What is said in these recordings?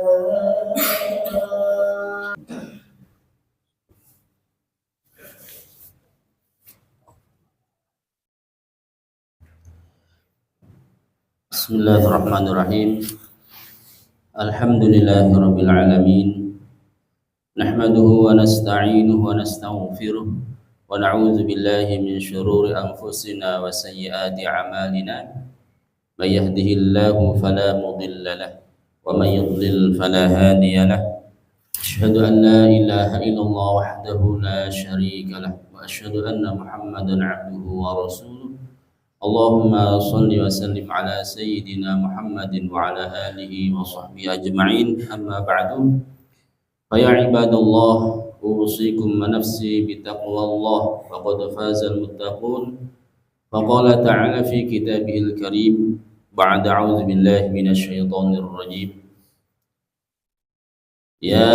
Bismillahirrahmanirrahim. Alhamdulillahirabbil alamin. Nahmaduhu wa nasta'inuhu wa nastaghfiruh wa na'udzu billahi min shururi anfusina wa sayyiati a'malina. May yahdihillahu fala mudilla lahu wa may yudlil fala hadiya lahu. Asyhadu an la ilaha illallah wahdahu la syarika lahu wa asyhadu anna Muhammadan 'abduhu wa rasuluh. Allahumma salli wa sallim ala sayyidina Muhammadin wa ala alihi wa sahbihi ajma'in, amma ba'du. Fa ya ibadallah, usikum wa nafsi bitaqwallah, faqad fazal muttaqun. Faqala ta'ala fi kitabihil karim, ba'da a'udzu billahi minasy syaithanir rajim. يا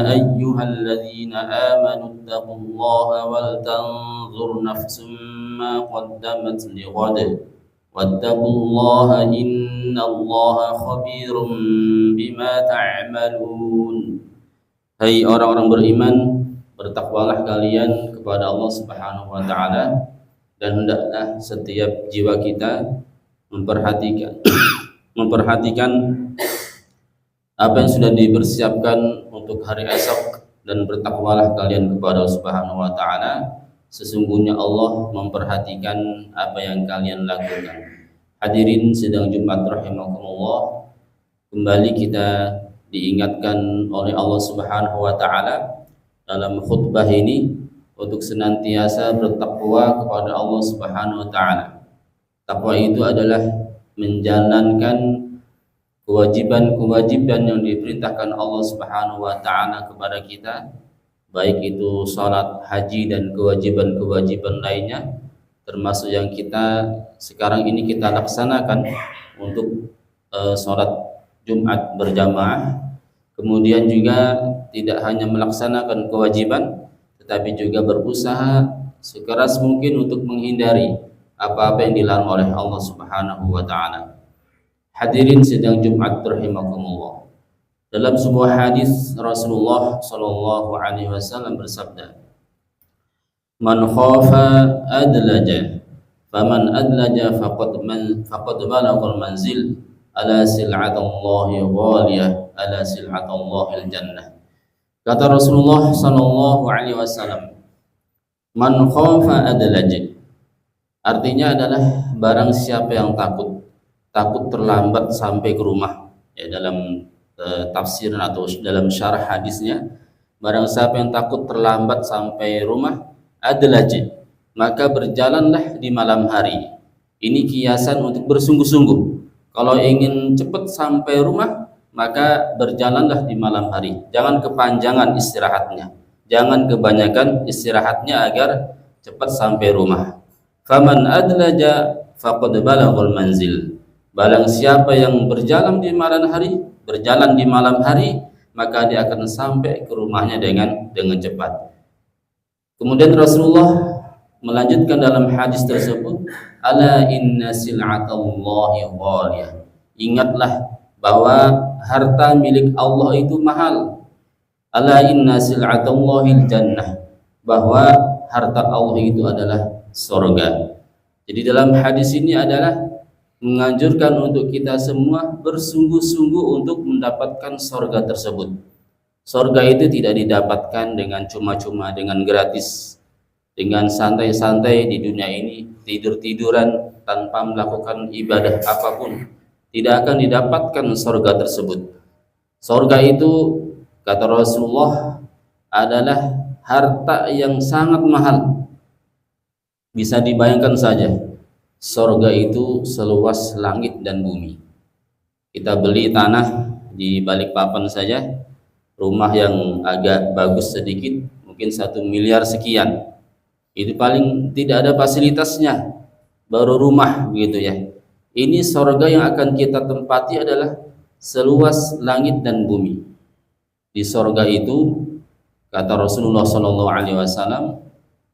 أيها الذين آمنوا اتقوا الله ولتنظر نفس ما قدمت لغد واتقوا الله إن الله خبير بما تعملون. Hai orang-orang beriman, bertakwalah kalian kepada Allah Subhanahu wa taala, dan hendaklah setiap jiwa kita memperhatikan apa yang sudah dipersiapkan untuk hari esok, dan bertakwalah kalian kepada Allah Subhanahu wa taala. Sesungguhnya Allah memperhatikan apa yang kalian lakukan. Hadirin sidang Jumat rahimakumullah, kembali kita diingatkan oleh Allah Subhanahu wa taala dalam khutbah ini untuk senantiasa bertakwa kepada Allah Subhanahu wa taala. Takwa itu adalah menjalankan kewajiban-kewajiban yang diperintahkan Allah Subhanahu wa taala kepada kita, baik itu salat, haji, dan kewajiban-kewajiban lainnya, termasuk yang kita sekarang ini kita laksanakan untuk salat Jumat berjamaah. Kemudian juga tidak hanya melaksanakan kewajiban, tetapi juga berusaha sekeras mungkin untuk menghindari apa-apa yang dilarang oleh Allah Subhanahu wa taala. Hadirin sidang Jumat rahimakumullah. Dalam sebuah hadis Rasulullah sallallahu alaihi wasallam bersabda, "Man khafa adlaja, faman adlaja faqad balaghal manzil, ala sil'atallahi ghaliyah, ala sil'atallahil jannah." Kata Rasulullah sallallahu alaihi wasallam, "Man khafa adlaja." Artinya adalah barang siapa yang takut terlambat sampai ke rumah. Ya, dalam tafsir atau dalam syarah hadisnya, barang siapa yang takut terlambat sampai rumah, adlaji, maka berjalanlah di malam hari. Ini kiasan untuk bersungguh-sungguh. Kalau ingin cepat sampai rumah, maka berjalanlah di malam hari. Jangan kepanjangan istirahatnya, jangan kebanyakan istirahatnya agar cepat sampai rumah. Faman adlaja faqad balaghal manzil. Barang siapa yang berjalan di malam hari, maka dia akan sampai ke rumahnya dengan cepat. Kemudian Rasulullah melanjutkan dalam hadis tersebut, ala inna sil'atallahi ghaliyah. Ingatlah bahwa harta milik Allah itu mahal. Ala inna sil'atallahi jannah, bahwa harta Allah itu adalah surga. Jadi dalam hadis ini adalah menganjurkan untuk kita semua bersungguh-sungguh untuk mendapatkan sorga tersebut. Sorga itu tidak didapatkan dengan cuma-cuma, dengan gratis, dengan santai-santai di dunia ini, tidur-tiduran tanpa melakukan ibadah apapun. Tidak akan didapatkan sorga tersebut. Sorga itu, kata Rasulullah, adalah harta yang sangat mahal. Bisa dibayangkan saja, sorga itu seluas langit dan bumi. Kita beli tanah di Balikpapan saja, rumah yang agak bagus sedikit, mungkin 1 miliar sekian. Itu paling tidak ada fasilitasnya, baru rumah begitu ya. Ini sorga yang akan kita tempati adalah seluas langit dan bumi. Di sorga itu, kata Rasulullah SAW,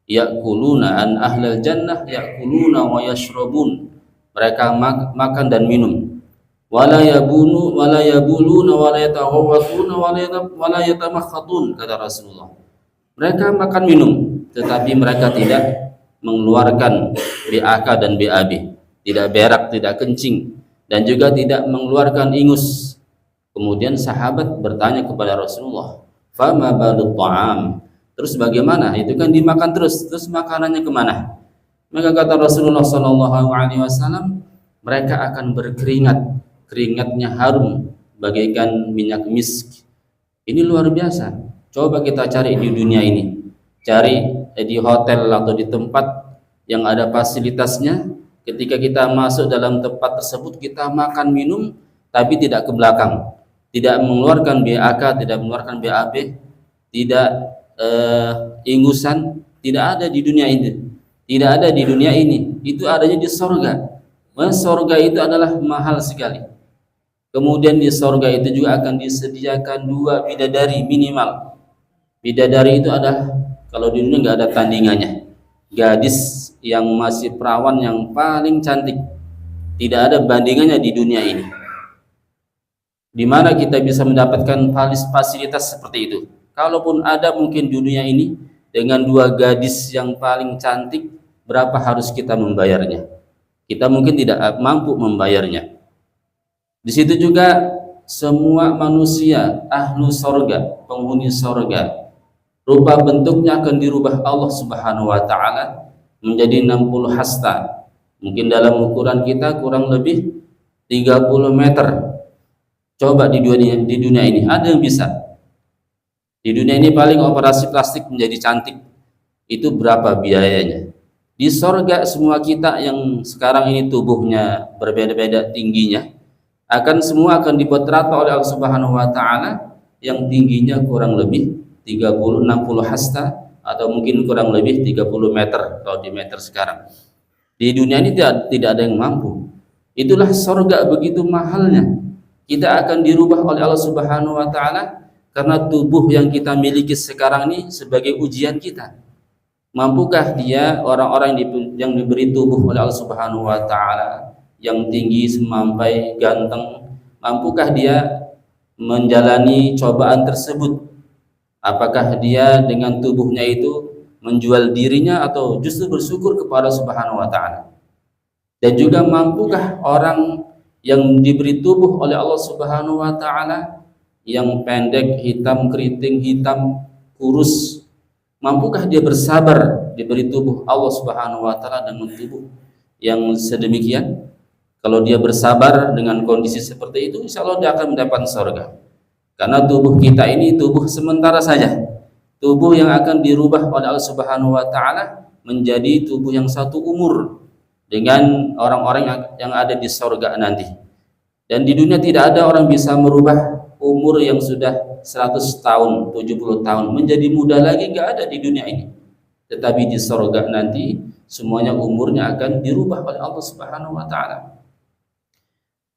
ya'kuluna an ahlal jannah ya'kuluna wa yashrabun. Mereka makan dan minum. wala yabunu wala yabuluna wala yataghawwatuna wala yatamakhatun, kata Rasulullah. Mereka makan minum tetapi mereka tidak mengeluarkan BAK dan BAB, tidak berak, tidak kencing, dan juga tidak mengeluarkan ingus. Kemudian sahabat bertanya kepada Rasulullah, fama balut ta'am, terus bagaimana? Itu kan dimakan terus makanannya kemana? Maka kata Rasulullah SAW, mereka akan berkeringat, keringatnya harum bagaikan minyak misk. Ini luar biasa. Coba kita cari di dunia ini, cari di hotel atau di tempat yang ada fasilitasnya. Ketika kita masuk dalam tempat tersebut, kita makan minum tapi tidak ke belakang, tidak mengeluarkan BAK, tidak mengeluarkan BAB, tidak ingusan, tidak ada di dunia ini. Tidak ada di dunia ini, itu adanya di sorga. Sorga itu adalah mahal sekali. Kemudian di sorga itu juga akan disediakan 2 bidadari minimal. Bidadari itu adalah, kalau di dunia nggak ada tandingannya, gadis yang masih perawan yang paling cantik, tidak ada bandingannya di dunia ini. Di mana kita bisa mendapatkan fasilitas seperti itu? Kalaupun ada mungkin di dunia ini, dengan 2 gadis yang paling cantik, berapa harus kita membayarnya? Kita mungkin tidak mampu membayarnya. Di situ juga semua manusia ahlu sorga, penghuni sorga, rupa bentuknya akan dirubah Allah Subhanahu wa Ta'ala menjadi 60 hasta. Mungkin dalam ukuran kita kurang lebih 30 meter. Coba di dunia ini ada yang bisa? Di dunia ini paling operasi plastik menjadi cantik itu berapa biayanya? Di sorga semua kita yang sekarang ini tubuhnya berbeda-beda tingginya, semua akan dibuat rata oleh Allah Subhanahu wa Ta'ala, yang tingginya kurang lebih 30-60 hasta, atau mungkin kurang lebih 30 meter kalau di meter sekarang. Di dunia ini tidak ada yang mampu. Itulah sorga, begitu mahalnya. Kita akan dirubah oleh Allah Subhanahu wa Ta'ala karena tubuh yang kita miliki sekarang ini sebagai ujian kita. Mampukah dia, orang-orang yang diberi tubuh oleh Allah Subhanahu wa Ta'ala, yang tinggi semampai, ganteng, mampukah dia menjalani cobaan tersebut? Apakah dia dengan tubuhnya itu menjual dirinya atau justru bersyukur kepada Subhanahu wa Ta'ala? Dan juga mampukah orang yang diberi tubuh oleh Allah Subhanahu wa Ta'ala, yang pendek, hitam, keriting, hitam, kurus, mampukah dia bersabar diberi tubuh Allah Subhanahu wa Ta'ala dengan tubuh yang sedemikian? Kalau dia bersabar dengan kondisi seperti itu, insya Allah dia akan mendapat surga. Karena tubuh kita ini tubuh sementara saja, tubuh yang akan dirubah oleh Allah Subhanahu wa Ta'ala menjadi tubuh yang satu umur dengan orang-orang yang ada di surga nanti. Dan di dunia tidak ada orang bisa merubah umur yang sudah 100 tahun, 70 tahun menjadi muda lagi, nggak ada di dunia ini. Tetapi di surga nanti semuanya umurnya akan dirubah oleh Allah Subhanahu wa Ta'ala.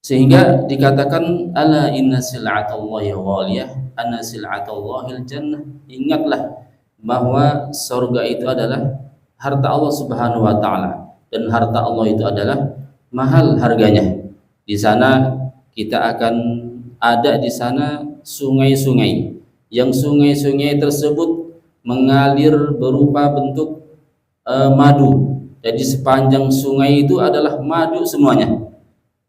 Sehingga dikatakan ala inna sil'atallahi ghaliyah, anna sil'atallahil jannah. Ingatlah bahwa surga itu adalah harta Allah Subhanahu wa Ta'ala, dan harta Allah itu adalah mahal harganya. Di sana kita akan ada di sana sungai-sungai, yang sungai-sungai tersebut mengalir berupa bentuk madu. Jadi sepanjang sungai itu adalah madu semuanya.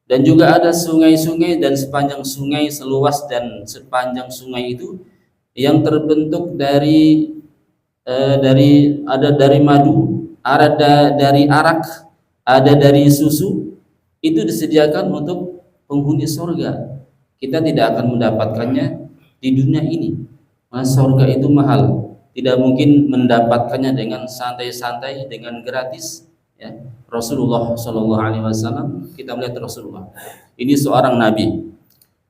Dan juga ada sungai-sungai, dan sepanjang sungai seluas dan sepanjang sungai itu yang terbentuk dari madu, ada dari arak, ada dari susu, itu disediakan untuk penghuni surga. Kita tidak akan mendapatkannya di dunia ini. Mas surga itu mahal, tidak mungkin mendapatkannya dengan santai-santai, dengan gratis. Ya. Rasulullah SAW, kita melihat Rasulullah ini seorang nabi,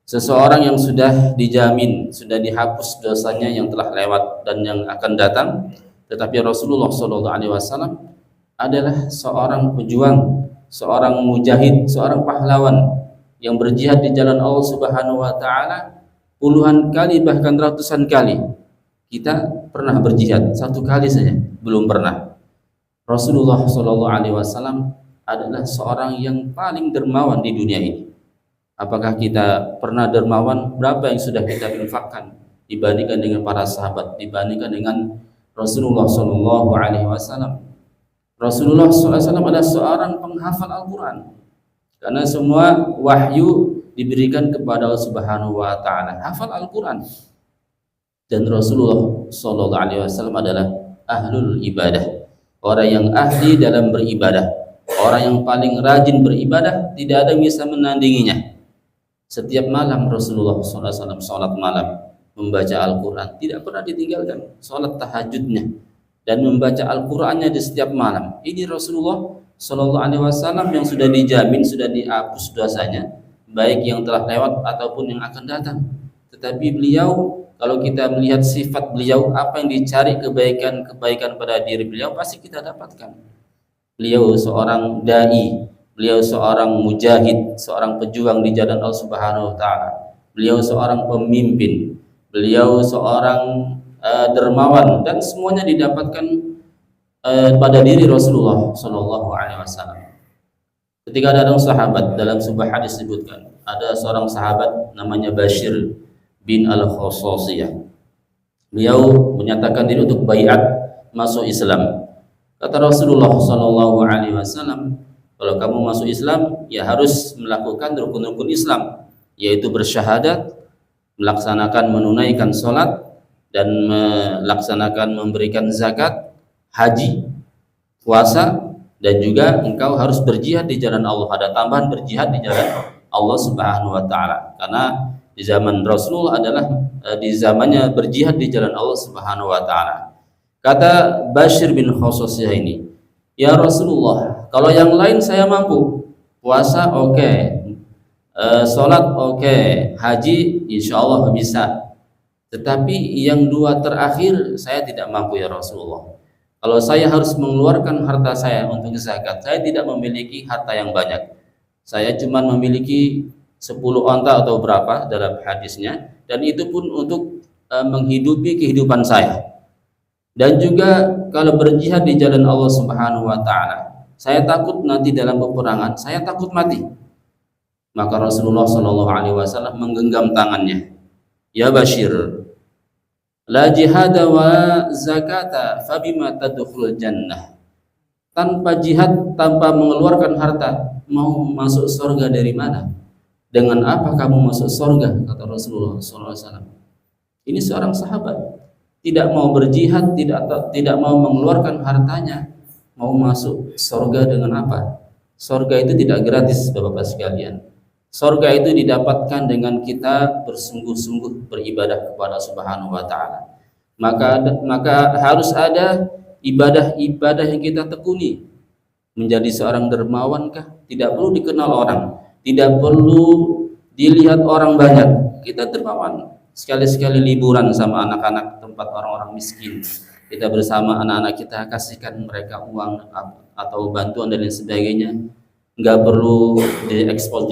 seseorang yang sudah dijamin, sudah dihapus dosanya yang telah lewat dan yang akan datang. Tetapi Rasulullah SAW adalah seorang pejuang, seorang mujahid, seorang pahlawan yang berjihad di jalan Allah Subhanahu wa Ta'ala puluhan kali, bahkan ratusan kali. Kita pernah berjihad 1 kali saja, belum pernah. Rasulullah SAW adalah seorang yang paling dermawan di dunia ini. Apakah kita pernah dermawan? Berapa yang sudah kita infakkan dibandingkan dengan para sahabat, dibandingkan dengan Rasulullah Shallallahu Alaihi Wasallam? Rasulullah SAW adalah seorang penghafal Al-Quran, karena semua wahyu diberikan kepada Allah Subhanahu Wa Taala. Hafal Al-Quran. Dan Rasulullah Shallallahu Alaihi Wasallam adalah ahlul ibadah, orang yang ahli dalam beribadah, orang yang paling rajin beribadah, tidak ada yang bisa menandinginya. Setiap malam Rasulullah SAW sholat malam, membaca Al-Quran, tidak pernah ditinggalkan sholat tahajudnya dan membaca Al-Qurannya di setiap malam. Ini Rasulullah Shallallahu Alaihi Wasallam yang sudah dijamin, sudah dihapus dosanya, baik yang telah lewat ataupun yang akan datang. Tetapi beliau, kalau kita melihat sifat beliau, apa yang dicari kebaikan pada diri beliau pasti kita dapatkan. Beliau seorang dai, beliau seorang mujahid, seorang pejuang di jalan Allah Subhanahu Wa Taala. Beliau seorang pemimpin, beliau seorang dermawan, dan semuanya didapatkan pada diri Rasulullah Shallallahu Alaihi Wasallam. Ketika ada seorang sahabat, dalam sebuah hadis disebutkan, ada seorang sahabat namanya Bashir bin Al-Khososiyah. Beliau menyatakan diri untuk baiat masuk Islam. Kata Rasulullah Shallallahu Alaihi Wasallam, kalau kamu masuk Islam, ya harus melakukan rukun-rukun Islam, yaitu bersyahadat, melaksanakan menunaikan sholat, dan melaksanakan memberikan zakat, haji, puasa, dan juga engkau harus berjihad di jalan Allah. Ada tambahan berjihad di jalan Allah Subhanahu Wa Taala, karena di zaman Rasulullah adalah di zamannya berjihad di jalan Allah Subhanahu Wa Taala. Kata Bashir bin Khososiyah ini, ya Rasulullah, kalau yang lain saya mampu, puasa oke, sholat oke, haji insya Allah bisa. Tetapi yang dua terakhir saya tidak mampu ya Rasulullah. Kalau saya harus mengeluarkan harta saya untuk zakat, saya tidak memiliki harta yang banyak. Saya cuma memiliki 10 onta atau berapa dalam hadisnya, dan itu pun untuk menghidupi kehidupan saya. Dan juga kalau berjihad di jalan Allah Subhanahu Wa Taala, saya takut nanti dalam peperangan, saya takut mati. Maka Rasulullah Shallallahu Alaihi Wasallam menggenggam tangannya, ya Bashir, la jihada wa zakata fabima tadkhulul jannah. Tanpa jihad, tanpa mengeluarkan harta, mau masuk surga dari mana? Dengan apa kamu masuk surga? Kata Rasulullah SAW. Ini seorang sahabat tidak mau berjihad, tidak mau mengeluarkan hartanya, mau masuk surga dengan apa? Surga itu tidak gratis, Bapak-bapak sekalian. Surga itu didapatkan dengan kita bersungguh-sungguh beribadah kepada Subhanahu Wa Taala. Maka harus ada ibadah-ibadah yang kita tekuni. Menjadi seorang dermawankah? Tidak perlu dikenal orang, tidak perlu dilihat orang banyak. Kita dermawan. Sekali-sekali liburan sama anak-anak tempat orang-orang miskin, kita bersama anak-anak kita kasihkan mereka uang atau bantuan dan lain sebagainya. Nggak perlu diekspos,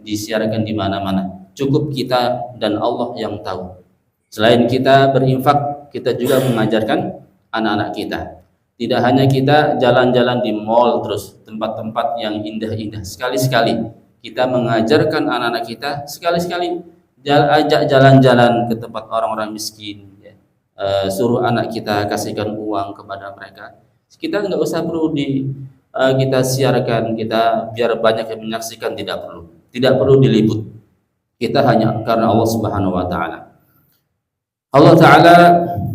disiarkan di mana-mana. Cukup kita dan Allah yang tahu. Selain kita berinfak, kita juga mengajarkan anak-anak kita. Tidak hanya kita jalan-jalan di mall terus, tempat-tempat yang indah-indah. Sekali-sekali kita mengajarkan anak-anak kita, sekali-sekali ajak jalan-jalan ke tempat orang-orang miskin, ya. Suruh anak kita kasihkan uang kepada mereka. Kita nggak usah perlu kita siarkan, kita biar banyak yang menyaksikan, tidak perlu diliput. Kita hanya karena Allah Subhanahu Wa Taala. Allah Taala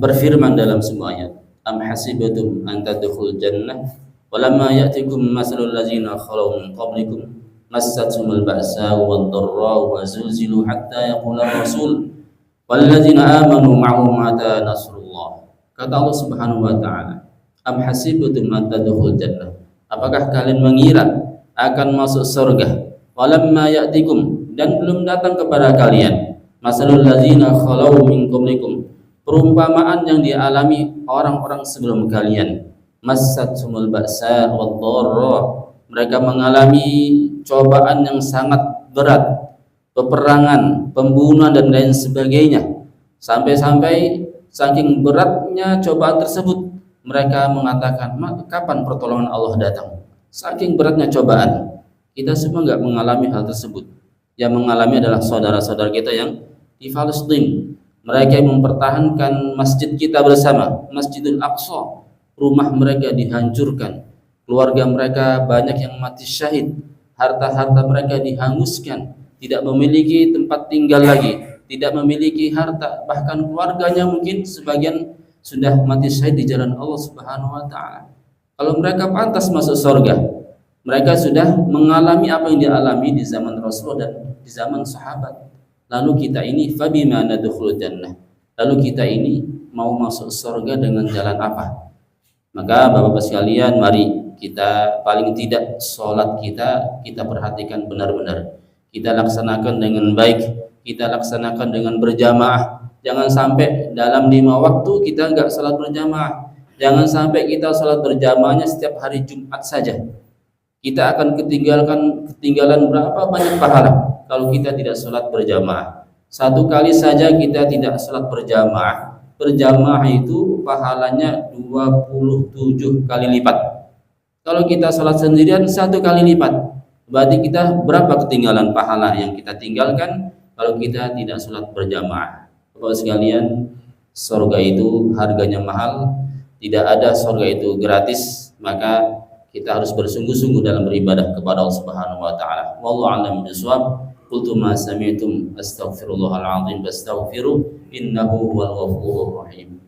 berfirman dalam semua ayat, am hasibatum an tadkhulul jannah walamma ya'tikum masalul ladzina khalu min qablikum massathumul ba'sa'u wad-dharra'u wa zulzilu hatta yaqula ar-rasul wal ladzina amanu ma'ahu mata nasrullah. Kata Allah Subhanahu Wa Taala, am hasibatum an tadkhulul jannah, apakah kalian mengira akan masuk surga, walamma ya'tikum, dan belum datang kepada kalian, masalul ladzina khalau min qablikum, perumpamaan yang dialami orang-orang sebelum kalian, massathumul ba'sa wad-dharra, mereka mengalami cobaan yang sangat berat, peperangan, pembunuhan dan lain sebagainya, sampai-sampai saking beratnya cobaan tersebut mereka mengatakan, kapan pertolongan Allah datang? Saking beratnya cobaan. Kita semua nggak mengalami hal tersebut. Yang mengalami adalah saudara-saudara kita yang di Palestina. Mereka yang mempertahankan masjid kita bersama, Masjidil Aqsa. Rumah mereka dihancurkan, keluarga mereka banyak yang mati syahid, harta-harta mereka dihanguskan, tidak memiliki tempat tinggal lagi, tidak memiliki harta, bahkan keluarganya mungkin sebagian sudah mati syahid di jalan Allah Subhanahu wa taala. Kalau mereka pantas masuk surga, mereka sudah mengalami apa yang dialami di zaman Rasul dan di zaman sahabat. Lalu kita ini fabima nadkhulul jannah. Lalu kita ini mau masuk surga dengan jalan apa? Maka Bapak-bapak sekalian, mari kita paling tidak sholat kita perhatikan benar-benar. Kita laksanakan dengan baik, kita laksanakan dengan berjamaah. Jangan sampai dalam 5 waktu kita enggak sholat berjamaah. Jangan sampai kita sholat berjamaahnya setiap hari Jumat saja. Kita akan ketinggalan berapa banyak pahala kalau kita tidak sholat berjamaah. Satu kali saja kita tidak sholat berjamaah. Berjamaah itu pahalanya 27 kali lipat. Kalau kita sholat sendirian 1 kali lipat. Berarti kita berapa ketinggalan pahala yang kita tinggalkan kalau kita tidak sholat berjamaah. Bapak sekalian, surga itu harganya mahal, tidak ada surga itu gratis. Maka kita harus bersungguh-sungguh dalam beribadah kepada Allah Subhanahu wa taala. Wallahu a'lam bishawab. Qultu ma sami'tum astaghfirullahal azim fastaghfiruh innahu huwal ghafurur rahim.